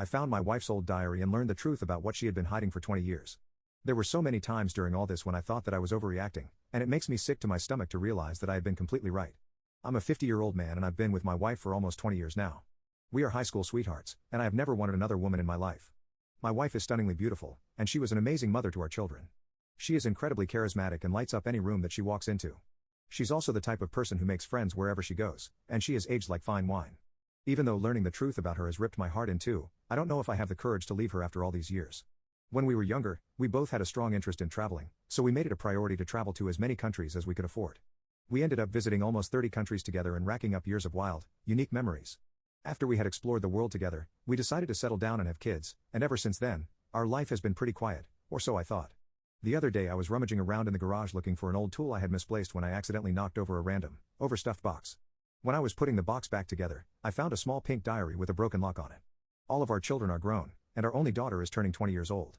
I found my wife's old diary and learned the truth about what she had been hiding for 20 years. There were so many times during all this when I thought that I was overreacting, and it makes me sick to my stomach to realize that I had been completely right. I'm a 50-year-old man and I've been with my wife for almost 20 years now. We are high school sweethearts, and I have never wanted another woman in my life. My wife is stunningly beautiful, and she was an amazing mother to our children. She is incredibly charismatic and lights up any room that she walks into. She's also the type of person who makes friends wherever she goes, and she has aged like fine wine. Even though learning the truth about her has ripped my heart in two, I don't know if I have the courage to leave her after all these years. When we were younger, we both had a strong interest in traveling, so we made it a priority to travel to as many countries as we could afford. We ended up visiting almost 30 countries together and racking up years of wild, unique memories. After we had explored the world together, we decided to settle down and have kids, and ever since then, our life has been pretty quiet, or so I thought. The other day I was rummaging around in the garage looking for an old tool I had misplaced when I accidentally knocked over a random, overstuffed box. When I was putting the box back together, I found a small pink diary with a broken lock on it. All of our children are grown, and our only daughter is turning 20 years old.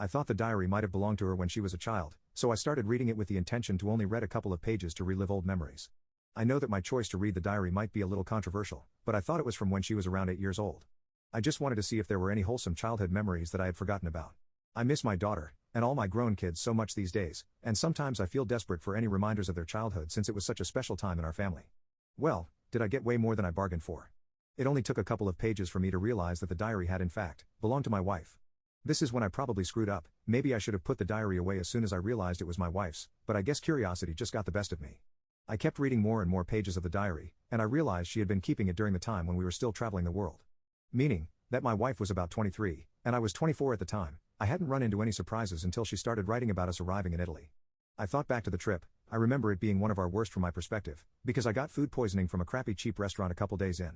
I thought the diary might have belonged to her when she was a child, so I started reading it with the intention to only read a couple of pages to relive old memories. I know that my choice to read the diary might be a little controversial, but I thought it was from when she was around 8 years old. I just wanted to see if there were any wholesome childhood memories that I had forgotten about. I miss my daughter, and all my grown kids so much these days, and sometimes I feel desperate for any reminders of their childhood since it was such a special time in our family. Well, did I get way more than I bargained for? It only took a couple of pages for me to realize that the diary had in fact belonged to my wife. This is when I probably screwed up. Maybe I should have put the diary away as soon as I realized it was my wife's, but I guess curiosity just got the best of me. I kept reading more and more pages of the diary, and I realized she had been keeping it during the time when we were still traveling the world. Meaning, that my wife was about 23, and I was 24 at the time. I hadn't run into any surprises until she started writing about us arriving in Italy. I thought back to the trip. I remember it being one of our worst from my perspective, because I got food poisoning from a crappy cheap restaurant a couple days in.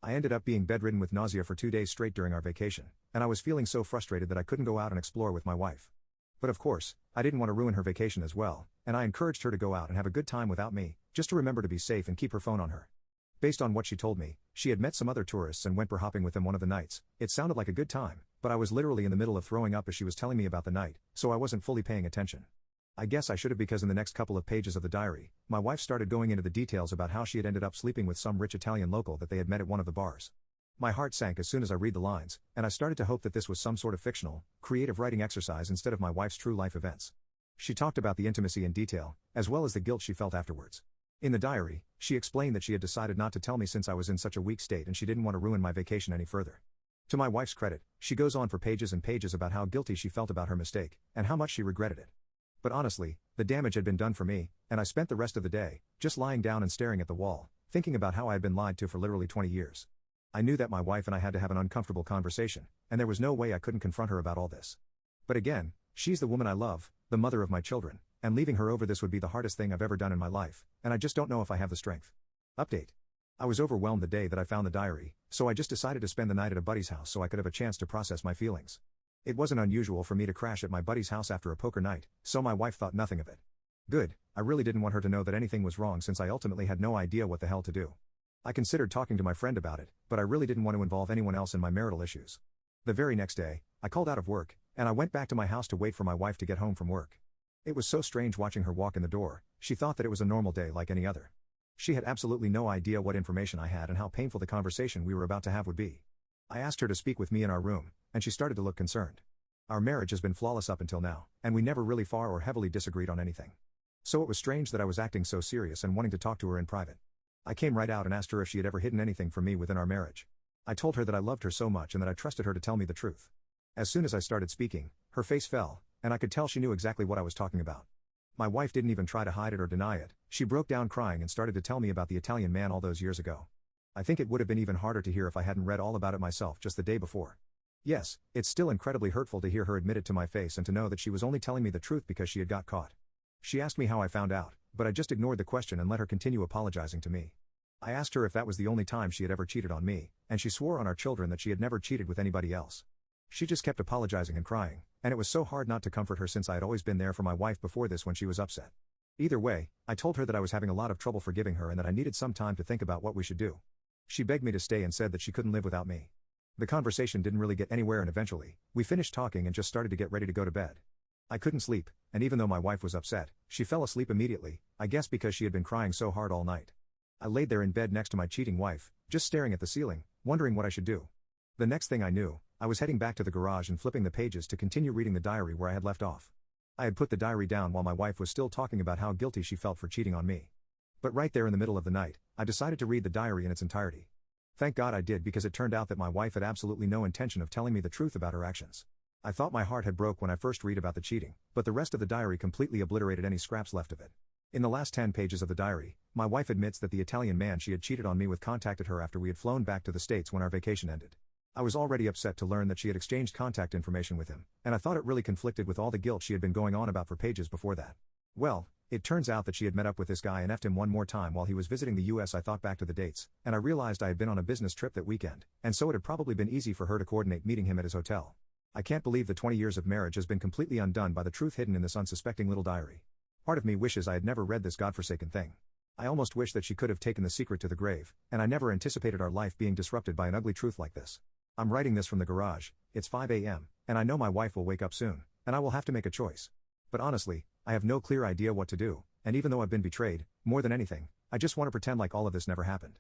I ended up being bedridden with nausea for 2 days straight during our vacation, and I was feeling so frustrated that I couldn't go out and explore with my wife. But of course, I didn't want to ruin her vacation as well, and I encouraged her to go out and have a good time without me, just to remember to be safe and keep her phone on her. Based on what she told me, she had met some other tourists and went bar hopping with them one of the nights. It sounded like a good time, but I was literally in the middle of throwing up as she was telling me about the night, so I wasn't fully paying attention. I guess I should have, because in the next couple of pages of the diary, my wife started going into the details about how she had ended up sleeping with some rich Italian local that they had met at one of the bars. My heart sank as soon as I read the lines, and I started to hope that this was some sort of fictional, creative writing exercise instead of my wife's true life events. She talked about the intimacy in detail, as well as the guilt she felt afterwards. In the diary, she explained that she had decided not to tell me since I was in such a weak state and she didn't want to ruin my vacation any further. To my wife's credit, she goes on for pages and pages about how guilty she felt about her mistake, and how much she regretted it. But honestly, the damage had been done for me, and I spent the rest of the day just lying down and staring at the wall, thinking about how I had been lied to for literally 20 years. I knew that my wife and I had to have an uncomfortable conversation, and there was no way I couldn't confront her about all this. But again, she's the woman I love, the mother of my children, and leaving her over this would be the hardest thing I've ever done in my life, and I just don't know if I have the strength. Update. I was overwhelmed the day that I found the diary, so I just decided to spend the night at a buddy's house so I could have a chance to process my feelings. It wasn't unusual for me to crash at my buddy's house after a poker night, so my wife thought nothing of it. Good, I really didn't want her to know that anything was wrong since I ultimately had no idea what the hell to do. I considered talking to my friend about it, but I really didn't want to involve anyone else in my marital issues. The very next day, I called out of work, and I went back to my house to wait for my wife to get home from work. It was so strange watching her walk in the door. She thought that it was a normal day like any other. She had absolutely no idea what information I had and how painful the conversation we were about to have would be. I asked her to speak with me in our room, and she started to look concerned. Our marriage has been flawless up until now, and we never really far or heavily disagreed on anything. So it was strange that I was acting so serious and wanting to talk to her in private. I came right out and asked her if she had ever hidden anything from me within our marriage. I told her that I loved her so much and that I trusted her to tell me the truth. As soon as I started speaking, her face fell, and I could tell she knew exactly what I was talking about. My wife didn't even try to hide it or deny it. She broke down crying and started to tell me about the Italian man all those years ago. I think it would have been even harder to hear if I hadn't read all about it myself just the day before. Yes, it's still incredibly hurtful to hear her admit it to my face and to know that she was only telling me the truth because she had got caught. She asked me how I found out, but I just ignored the question and let her continue apologizing to me. I asked her if that was the only time she had ever cheated on me, and she swore on our children that she had never cheated with anybody else. She just kept apologizing and crying, and it was so hard not to comfort her since I had always been there for my wife before this when she was upset. Either way, I told her that I was having a lot of trouble forgiving her and that I needed some time to think about what we should do. She begged me to stay and said that she couldn't live without me. The conversation didn't really get anywhere, and eventually, we finished talking and just started to get ready to go to bed. I couldn't sleep, and even though my wife was upset, she fell asleep immediately, I guess because she had been crying so hard all night. I laid there in bed next to my cheating wife, just staring at the ceiling, wondering what I should do. The next thing I knew, I was heading back to the garage and flipping the pages to continue reading the diary where I had left off. I had put the diary down while my wife was still talking about how guilty she felt for cheating on me. But right there in the middle of the night, I decided to read the diary in its entirety. Thank God I did, because it turned out that my wife had absolutely no intention of telling me the truth about her actions. I thought my heart had broke when I first read about the cheating, but the rest of the diary completely obliterated any scraps left of it. In the last 10 pages of the diary, my wife admits that the Italian man she had cheated on me with contacted her after we had flown back to the States when our vacation ended. I was already upset to learn that she had exchanged contact information with him, and I thought it really conflicted with all the guilt she had been going on about for pages before that. Well, it turns out that she had met up with this guy and effed him one more time while he was visiting the US. I thought back to the dates, and I realized I had been on a business trip that weekend, and so it had probably been easy for her to coordinate meeting him at his hotel. I can't believe the 20 years of marriage has been completely undone by the truth hidden in this unsuspecting little diary. Part of me wishes I had never read this godforsaken thing. I almost wish that she could have taken the secret to the grave, and I never anticipated our life being disrupted by an ugly truth like this. I'm writing this from the garage, it's 5 a.m., and I know my wife will wake up soon, and I will have to make a choice. But honestly, I have no clear idea what to do, and even though I've been betrayed, more than anything, I just want to pretend like all of this never happened.